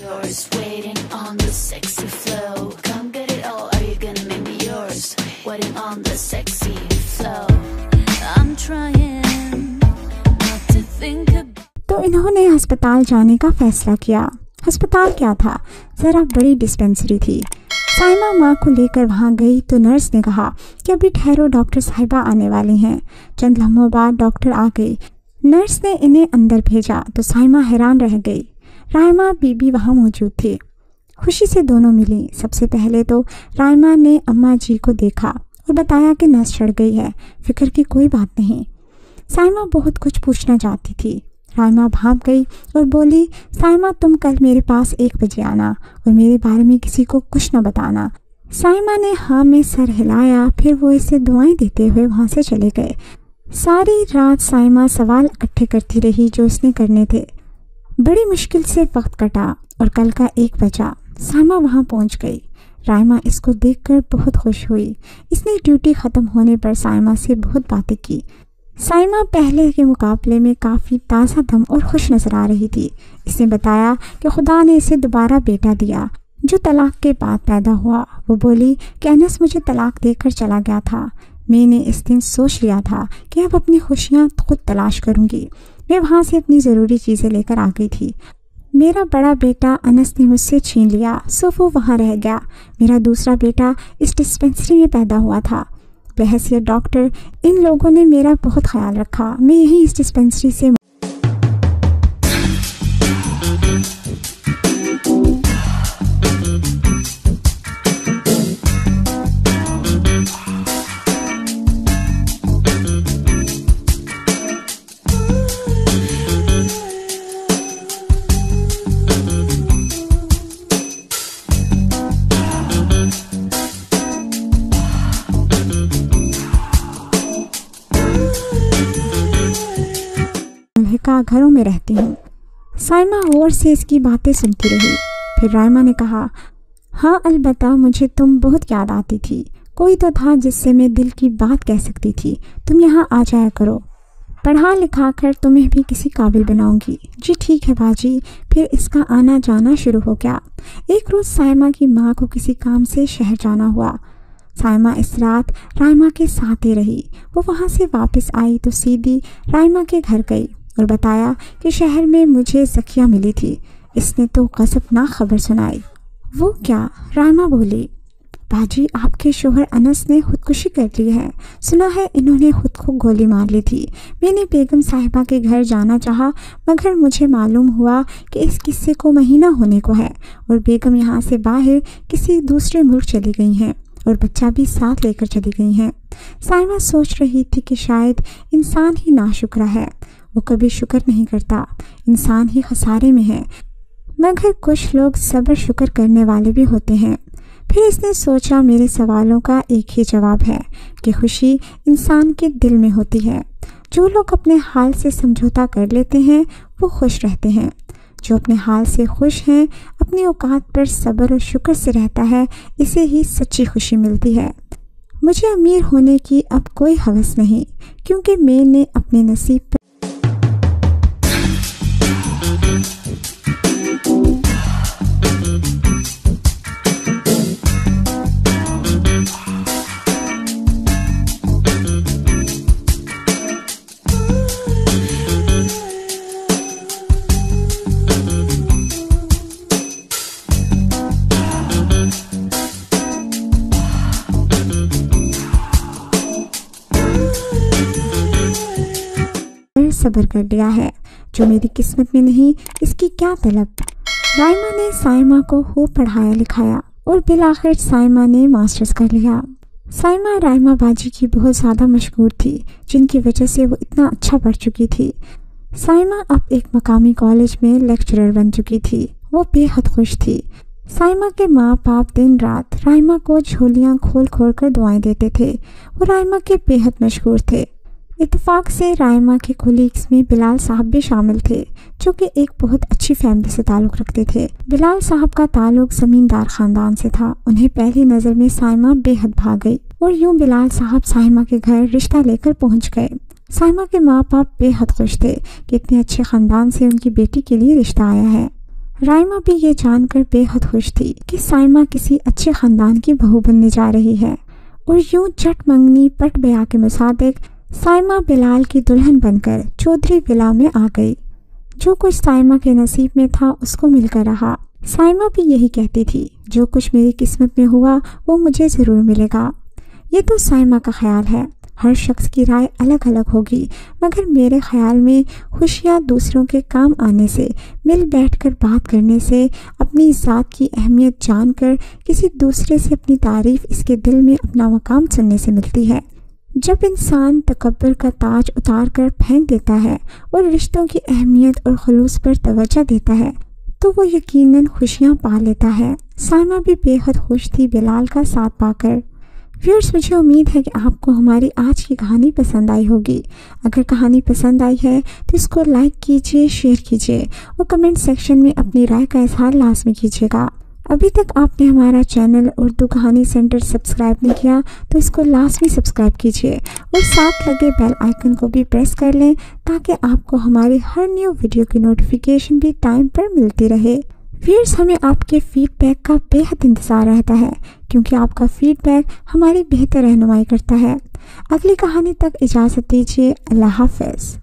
yours, waiting on the sexy flow. Come get it all, are you gonna make me yours? Waiting on the sexy flow. I'm trying not to think about. तो इन्होंने अस्पताल जाने का फैसला किया। अस्पताल क्या था? ज़रा बड़ी डिस्पेंसरी थी। साइमा माँ को लेकर वहाँ गई तो नर्स ने कहा कि अभी ठहरो, डॉक्टर साहिबा आने वाली हैं। चंद लम्हों बाद डॉक्टर आ गई। नर्स ने इन्हें अंदर भेजा तो साइमा हैरान रह गई। राइमा बीबी वहाँ मौजूद थी। खुशी से दोनों मिली। सबसे पहले तो राइमा ने अम्मा जी को देखा और बताया कि नस चढ़ गई है, फिक्र की कोई बात नहीं। साइमा बहुत कुछ पूछना चाहती थी। राइमा भाग गई और बोली, साइमा तुम कल मेरे पास 1 बजे आना और मेरे बारे में किसी को कुछ न बताना। साइमा ने हाँ में सर हिलाया, फिर वो इसे दुआएं देते हुए वहाँ से चले गए। सारी रात साइमा सवाल इकट्ठे करती रही जो इसने करने थे। बड़ी मुश्किल से वक्त कटा और कल का 1 बजा। साइमा वहाँ पहुँच गई। राइमा इसको देखकर बहुत खुश हुई। इसने ड्यूटी ख़त्म होने पर साइमा से बहुत बातें की। साइमा पहले के मुकाबले में काफ़ी ताज़ा दम और खुश नज़र आ रही थी। इसने बताया कि खुदा ने इसे दोबारा बेटा दिया जो तलाक के बाद पैदा हुआ। वो बोली कि अनस मुझे तलाक देकर चला गया था। मैंने इस दिन सोच लिया था कि अब अपनी खुशियाँ खुद तलाश करूँगी। मैं वहाँ से अपनी ज़रूरी चीज़ें लेकर आ गई थी। मेरा बड़ा बेटा अनस ने मुझसे छीन लिया, सो वो वहाँ रह गया। मेरा दूसरा बेटा इस डिस्पेंसरी में पैदा हुआ था। बहैसियत डॉक्टर इन लोगों ने मेरा बहुत ख्याल रखा। मैं यहीं इस डिस्पेंसरी से का घरों में रहती हूँ। साइमा गौर से इसकी बातें सुनती रही। फिर राइमा ने कहा, हाँ अलबत्ता मुझे तुम बहुत याद आती थी। कोई तो था जिससे मैं दिल की बात कह सकती थी। तुम यहाँ आ जाया करो, पढ़ा लिखा कर तुम्हें भी किसी काबिल बनाऊंगी। जी ठीक है बाजी। फिर इसका आना जाना शुरू हो गया। एक रोज़ साइमा की माँ को किसी काम से शहर जाना हुआ। साइमा इस रात राइमा के साथ ही रही। वो वहाँ से वापस आई तो सीधी राइमा के घर गई और बताया कि शहर में मुझे ज़किया मिली थी। इसने तो गज़बनाक खबर सुनाई। वो क्या? राइमा बोली, बाजी आपके शोहर अनस ने खुदकुशी कर ली है। सुना है इन्होंने खुद को गोली मार ली थी। मैंने बेगम साहिबा के घर जाना चाहा मगर मुझे मालूम हुआ कि इस किस्से को महीना होने को है और बेगम यहाँ से बाहर किसी दूसरे मुल्क चली गई हैं और बच्चा भी साथ लेकर चली गई हैं। साइमा सोच रही थी कि शायद इंसान ही नाशुक्र है। वो कभी शुक्र नहीं करता। इंसान ही खसारे में है। मगर कुछ लोग सब्र शुक्र करने वाले भी होते हैं। फिर इसने सोचा मेरे सवालों का एक ही जवाब है कि खुशी इंसान के दिल में होती है। जो लोग अपने हाल से समझौता कर लेते हैं वो खुश रहते हैं। जो अपने हाल से खुश हैं, अपनी औकात पर सब्र और शुक्र से रहता है, इसे ही सच्ची खुशी मिलती है। मुझे अमीर होने की अब कोई हवस नहीं, क्योंकि मैंने अपने नसीब पर सब्र कर लिया है। जो मेरी किस्मत में नहीं, इसकी क्या तलब। राइमा ने साइमा को खूब पढ़ाया लिखाया और बिलाखिर साइमा ने मास्टर्स कर लिया। साइमा राइमा बाजी की बहुत ज़्यादा मशहूर थी, जिनकी वजह से वो इतना अच्छा पढ़ चुकी थी। साइमा अब एक मकामी कॉलेज में लेक्चरर बन चुकी थी। वो बेहद खुश थी। साइमा के माँ बाप दिन रात राइमा को झोलियाँ खोल खोल कर दुआएं देते थे। वो राइमा के बेहद मशहूर थे। इत्तेफाक से राइमा के कोलीग्स में बिलाल साहब भी शामिल थे, जो कि एक बहुत अच्छी फैमिली से ताल्लुक़ रखते थे। बिलाल साहब का ताल्लुक़ ज़मींदार ख़ानदान से था। उन्हें पहली नज़र में साइमा बेहद भाग गई और यूँ बिलाल साहब साइमा के घर रिश्ता लेकर पहुँच गए। साइमा के माँ बाप बेहद खुश थे कि इतने अच्छे ख़ानदान से उनकी बेटी के लिए रिश्ता आया है। رائما بھی یہ جان کر بے حد خوش تھی کہ سائمہ کسی اچھے خاندان کی بہو بننے جا رہی ہے، اور یوں چٹ منگنی پٹ بیاہ کے مصادق سائمہ بلال کی دلہن بن کر چودھری ولا میں آ گئی۔ جو کچھ سائمہ کے نصیب میں تھا اس کو مل کر رہا۔ سائمہ بھی یہی کہتی تھی، جو کچھ میری قسمت میں ہوا وہ مجھے ضرور ملے گا۔ یہ تو سائمہ کا خیال ہے، ہر شخص کی رائے الگ الگ ہوگی، مگر میرے خیال میں خوشیاں دوسروں کے کام آنے سے، مل بیٹھ کر بات کرنے سے، اپنی ذات کی اہمیت جان کر کسی دوسرے سے اپنی تعریف اس کے دل میں اپنا مقام سننے سے ملتی ہے۔ جب انسان تکبر کا تاج اتار کر پھینک دیتا ہے اور رشتوں کی اہمیت اور خلوص پر توجہ دیتا ہے تو وہ یقیناً خوشیاں پا لیتا ہے۔ سائمہ بھی بے حد خوش تھی بلال کا ساتھ پا کر۔ ویورز، مجھے امید ہے کہ آپ کو ہماری آج کی کہانی پسند آئی ہوگی۔ اگر کہانی پسند آئی ہے تو اس کو لائک کیجیے، شیئر کیجیے اور کمنٹ سیکشن میں اپنی رائے کا اظہار لازمی کیجیے گا۔ ابھی تک آپ نے ہمارا چینل اردو کہانی سینٹر سبسکرائب نہیں کیا تو اس کو لازمی سبسکرائب کیجیے اور ساتھ لگے بیل آئیکن کو بھی پریس کر لیں تاکہ آپ کو ہماری ہر نیو ویڈیو کی نوٹیفیکیشن بھی ٹائم پر ملتی رہے۔ ویورز، ہمیں آپ کے فیڈ بیک کا بے حد انتظار رہتا ہے کیونکہ آپ کا فیڈ بیک ہماری بہتر رہنمائی کرتا ہے۔ اگلی کہانی تک اجازت دیجیے۔ اللہ حافظ۔